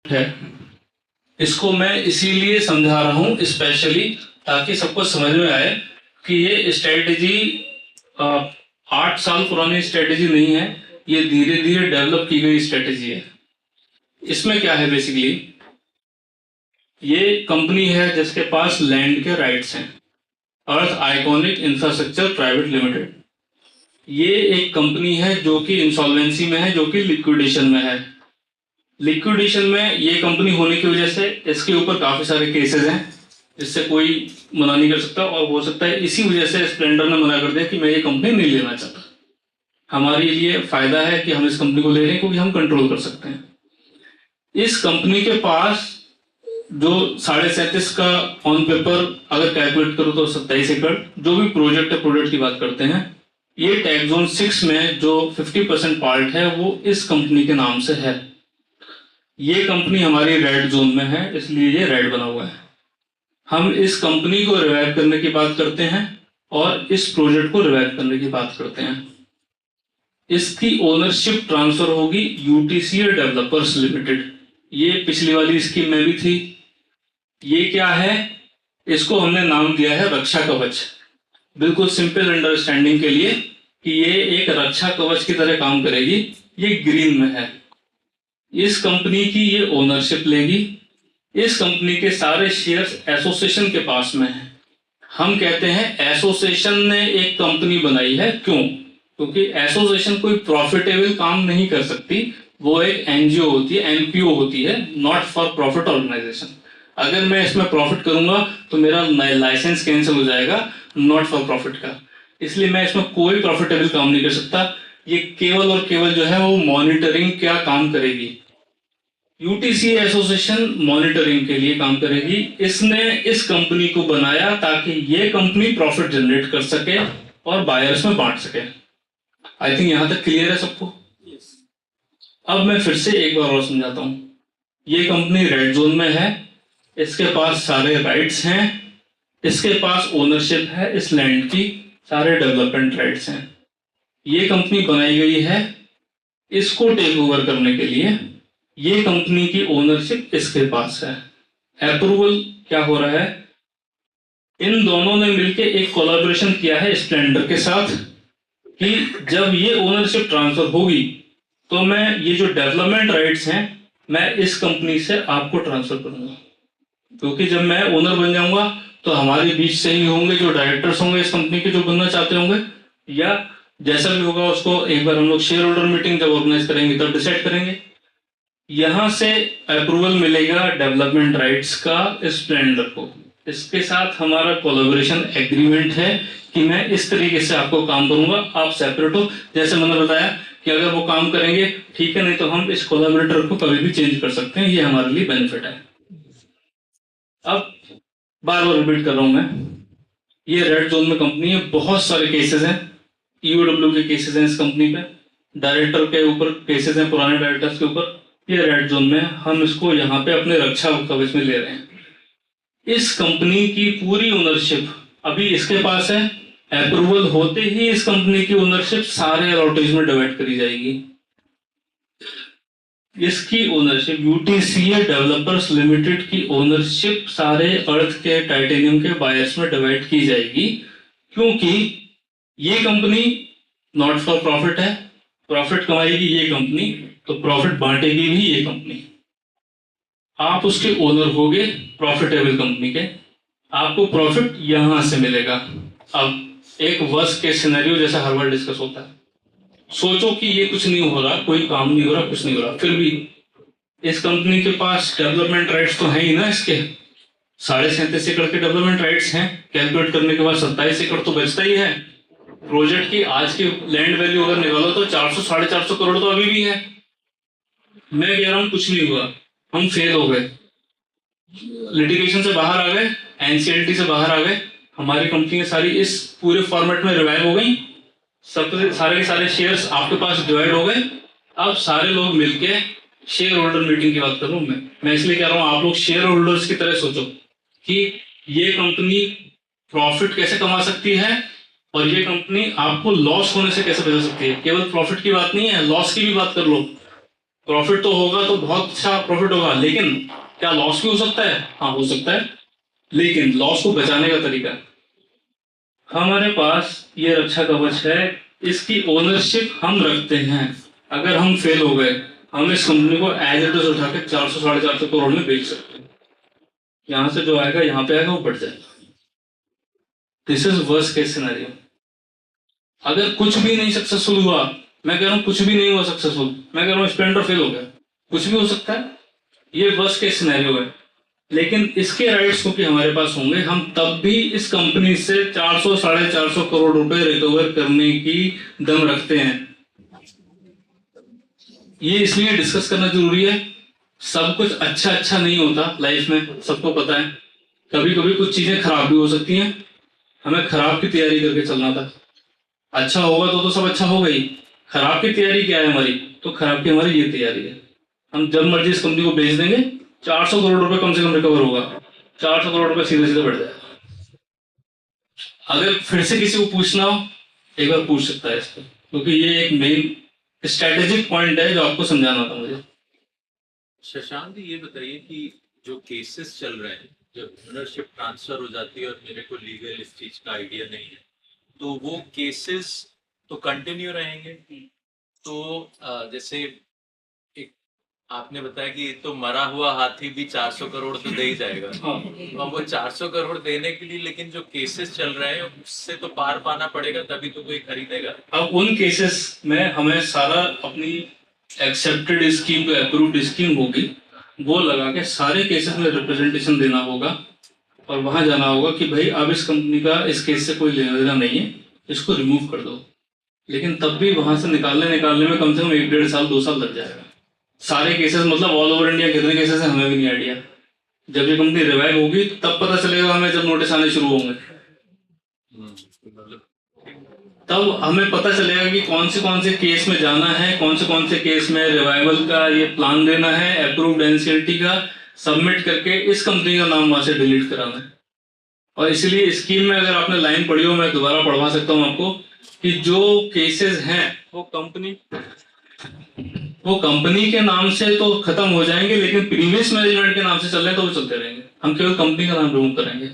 है, इसको मैं इसीलिए समझा रहा हूँ स्पेशली ताकि सबको समझ में आए कि ये स्ट्रेटेजी 8 साल पुरानी स्ट्रेटेजी नहीं है, ये धीरे धीरे डेवलप की गई स्ट्रेटेजी है। इसमें क्या है, बेसिकली ये कंपनी है जिसके पास लैंड के राइट्स हैं, अर्थ आइकॉनिक इंफ्रास्ट्रक्चर प्राइवेट लिमिटेड। ये एक कंपनी है जो कि इंसॉल्वेंसी में है, जो कि लिक्विडेशन में है। लिक्विडेशन में ये कंपनी होने की वजह से इसके ऊपर काफी सारे केसेस हैं जिससे कोई मना नहीं कर सकता, और हो सकता है इसी वजह से स्प्लेंडर ने मना कर दिया कि मैं ये कंपनी नहीं लेना चाहता। हमारे लिए फायदा है कि हम इस कंपनी को ले रहे हैं क्योंकि हम कंट्रोल कर सकते हैं। इस कंपनी के पास जो 37.5 का ऑन पेपर अगर कैलकुलेट करो तो 27 एकड़ जो भी प्रोजेक्ट है, प्रोजेक्ट की बात करते हैं, ये टैक्स जोन 6 में जो 50% पार्ट है वो इस कंपनी के नाम से है। ये कंपनी हमारी रेड जोन में है, इसलिए ये रेड बना हुआ है। हम इस कंपनी को रिवाइव करने की बात करते हैं और इस प्रोजेक्ट को रिवाइव करने की बात करते हैं। इसकी ओनरशिप ट्रांसफर होगी यूटीसीए डेवलपर्स लिमिटेड। ये पिछली वाली स्कीम में भी थी। ये क्या है, इसको हमने नाम दिया है रक्षा कवच, बिल्कुल सिंपल अंडरस्टैंडिंग के लिए कि ये एक रक्षा कवच की तरह काम करेगी। ये ग्रीन में है। इस कंपनी की ये ओनरशिप लेगी। इस कंपनी के सारे शेयर्स एसोसिएशन के पास में है। हम कहते हैं एसोसिएशन ने एक कंपनी बनाई है, क्यों? क्योंकि एसोसिएशन कोई प्रॉफिटेबल काम नहीं कर सकती, वो एक एनजीओ होती है, एनपीओ होती है, नॉट फॉर प्रॉफिट ऑर्गेनाइजेशन। अगर मैं इसमें प्रॉफिट करूंगा तो मेरा लाइसेंस कैंसिल हो जाएगा, नॉट फॉर प्रॉफिट का। इसलिए मैं इसमें कोई प्रॉफिटेबल काम नहीं कर सकता। ये केवल और केवल जो है वो मॉनिटरिंग क्या काम करेगी। यूटीसी एसोसिएशन मॉनिटरिंग के लिए काम करेगी। इसने इस कंपनी को बनाया ताकि ये कंपनी प्रॉफिट जनरेट कर सके और बायर्स में बांट सके। आई थिंक यहां तक क्लियर है सबको। अब मैं फिर से एक बार और समझाता हूं। ये कंपनी रेड जोन में है, इसके पास सारे राइट्स हैं, इसके पास ओनरशिप है इस लैंड की, सारे डेवलपमेंट राइट्स हैं। ये कंपनी बनाई गई है इसको टेक ओवर करने के लिए। ये कंपनी की ओनरशिप इसके पास है। अप्रूवल क्या हो रहा है, इन दोनों ने मिलकर एक कोलैबोरेशन किया है स्प्लेंडर के साथ कि जब ये ओनरशिप ट्रांसफर होगी तो मैं ये जो डेवलपमेंट राइट्स हैं मैं इस कंपनी से आपको ट्रांसफर करूंगा। क्योंकि जब मैं ओनर बन जाऊंगा तो हमारे बीच से ही होंगे जो डायरेक्टर्स होंगे इस कंपनी के, जो बनना चाहते होंगे, या जैसा भी होगा उसको एक बार हम लोग शेयर होल्डर मीटिंग जब ऑर्गेनाइज करेंगे तब डिसाइड करेंगे। यहां से अप्रूवल मिलेगा डेवलपमेंट राइट्स का स्प्लेंडर को। इसके साथ हमारा कोलैबोरेशन एग्रीमेंट है कि मैं इस तरीके से आपको काम करूंगा, आप सेपरेट हो। जैसे मैंने बताया कि अगर वो काम करेंगे ठीक है, नहीं तो हम इस कोलैबोरेटर को कभी भी चेंज कर सकते हैं। ये हमारे लिए बेनिफिट है। अब बार बार रिपीट कर रहा हूं मैं, ये रेड जोन में कंपनी है, बहुत सारे केसेस हैं, ईओडब्ल्यू के केसेस हैं इस कंपनी पे, डायरेक्टर के ऊपर केसेस हैं, पुराने डायरेक्टर्स के ऊपर। ये रेड जोन में, हम इसको यहाँ पे अपने रक्षा कवच में ले रहे हैं। इस कंपनी की पूरी ओनरशिप अभी इसके पास है। अप्रूवल होते ही इस कंपनी की ओनरशिप सारे अलॉटेज में डिवाइड करी जाएगी। इसकी ओनरशिप यूटीसीए डेवलपर्स लिमिटेड की ओनरशिप सारे अर्थ के टाइटेनियम के बायर्स में डिवाइड की जाएगी, क्योंकि ये कंपनी नॉट फॉर प्रॉफिट है। प्रॉफिट कमाएगी ये कंपनी तो प्रॉफिट बांटेगी भी ये कंपनी। आप उसके ओनर होगे प्रॉफिटेबल कंपनी के, आपको प्रॉफिट यहां से मिलेगा। अब एक वर्स्ट केस सिनेरियो जैसा हर बार डिस्कस होता है, सोचो कि ये कुछ नहीं हो रहा, कोई काम नहीं हो रहा, कुछ नहीं हो रहा, फिर भी इस कंपनी के पास डेवलपमेंट राइट्स तो है ही ना। इसके 37.5 एकड़ के डेवलपमेंट राइट्स हैं। कैलकुलेट करने के बाद 27 एकड़ तो बचता ही है। प्रोजेक्ट की आज की लैंड वैल्यू अगर निकालो तो 400-450 करोड़ तो अभी भी है। मैं कह रहा हूं कुछ नहीं हुआ, हम फेल हो गए, लिटिगेशन से बाहर आ गए, एनसीएलटी से बाहर आ गए, हमारी कंपनी सारी इस पूरे फॉर्मेट में रिवाइव हो गई, सब सारे के सारे शेयर्स आपके पास डिवाइड हो गए। अब सारे लोग मिलके शेयर होल्डर मीटिंग की बात कर रहा हूं मैं इसलिए कह रहा हूं आप लोग शेयर होल्डर्स की तरह सोचो कि ये कंपनी प्रॉफिट कैसे कमा सकती है और ये कंपनी आपको लॉस होने से कैसे बचा सकती है। केवल प्रॉफिट की बात नहीं है, लॉस की भी बात कर लो। प्रॉफिट तो होगा तो बहुत अच्छा प्रॉफिट होगा, लेकिन क्या लॉस भी हो सकता है? हाँ हो सकता है, लेकिन लॉस को बचाने का तरीका है। हमारे पास ये रक्षा कवच है, इसकी ओनरशिप हम रखते हैं। अगर हम फेल हो गए, हम इस कंपनी को एज इट इज उठा के 400 450 करोड़ में बेच सकते हैं। यहां से जो आएगा यहाँ पे आएगा, वो बढ़ जाएगा। This is worst case scenario. अगर कुछ भी नहीं सक्सेसफुल हुआ, मैं कह रहा हूँ कुछ भी नहीं हुआ सक्सेसफुल, मैं कह रहा हूँ स्प्लेंडर फेल हो गया, कुछ भी हो सकता है, ये वर्स्ट केस सिनेरियो है। लेकिन इसके राइट्स क्योंकि हमारे पास होंगे, हम तब भी इस कंपनी से 400 450 करोड़ रुपए रिकवर करने की दम रखते हैं। ये इसलिए डिस्कस करना जरूरी है। सब कुछ अच्छा अच्छा नहीं होता लाइफ में, सबको पता है। कभी कभी कुछ चीजें खराब भी हो सकती हैं, हमें खराब की तैयारी करके चलना था। अच्छा होगा तो सब अच्छा होगा ही। खराब की तैयारी क्या है हमारी? तो खराब की हमारी ये तैयारी है, हम जब मर्जी इस कंपनी को बेच देंगे, 400 करोड़ रुपए कम से कम रिकवर होगा, 400 करोड़ रुपए सीधे सीधे बढ़ जाएगा। अगर फिर से किसी को पूछना हो, एक बार पूछ सकता है इसको, क्योंकि ये एक मेन स्ट्रेटेजिक पॉइंट है जो आपको समझाना था मुझे। शशांक जी, ये बताइए कि जो केसेस चल रहे हैं, जब ओनरशिप ट्रांसफर हो जाती है और मेरे को लीगल इस चीज का आइडिया नहीं है, तो वो केसेस तो कंटिन्यू रहेंगे। तो जैसे एक आपने बताया कि तो मरा हुआ हाथी भी 400 करोड़ तो दे ही जाएगा। हाँ। तो अब वो 400 करोड़ देने के लिए, लेकिन जो केसेस चल रहे हैं उससे तो पार पाना पड़ेगा, तभी तो कोई खरीदेगा। अब उन केसेस में हमें सारा अपनी एक्सेप्टेड स्कीम जो अप्रूव्ड स्कीम होगी वो लगा के सारे केसेस में रिप्रेजेंटेशन देना होगा, और वहां जाना होगा कि भाई अब इस कंपनी का इस केस से कोई लेना देना नहीं है, इसको रिमूव कर दो। लेकिन तब भी वहां से निकालने में कम से कम 1 1.5 साल 2 साल लग जाएगा। सारे केसेस मतलब ऑल ओवर इंडिया कितने केसेस है हमें भी नहीं आइडिया। जब ये कंपनी रिवाइव होगी तब पता चलेगा हमें, जब नोटिस आने शुरू होंगे तब हमें पता चलेगा कि कौन से केस में जाना है, कौन से केस में रिवाइवल का ये प्लान देना है, अप्रूव्ड एनसीएलटी का सबमिट करके इस कंपनी का नाम वहां से डिलीट कराना है। और इसलिए स्कीम में अगर आपने लाइन पढ़ी हो, मैं दोबारा पढ़वा सकता हूं आपको, कि जो केसेस हैं वो कंपनी के नाम से तो खत्म हो जाएंगे, लेकिन प्रीवियस मैनेजमेंट के नाम से चल रहे हैं तो वो चलते रहेंगे। हम केवल कंपनी का नाम रिमूव करेंगे।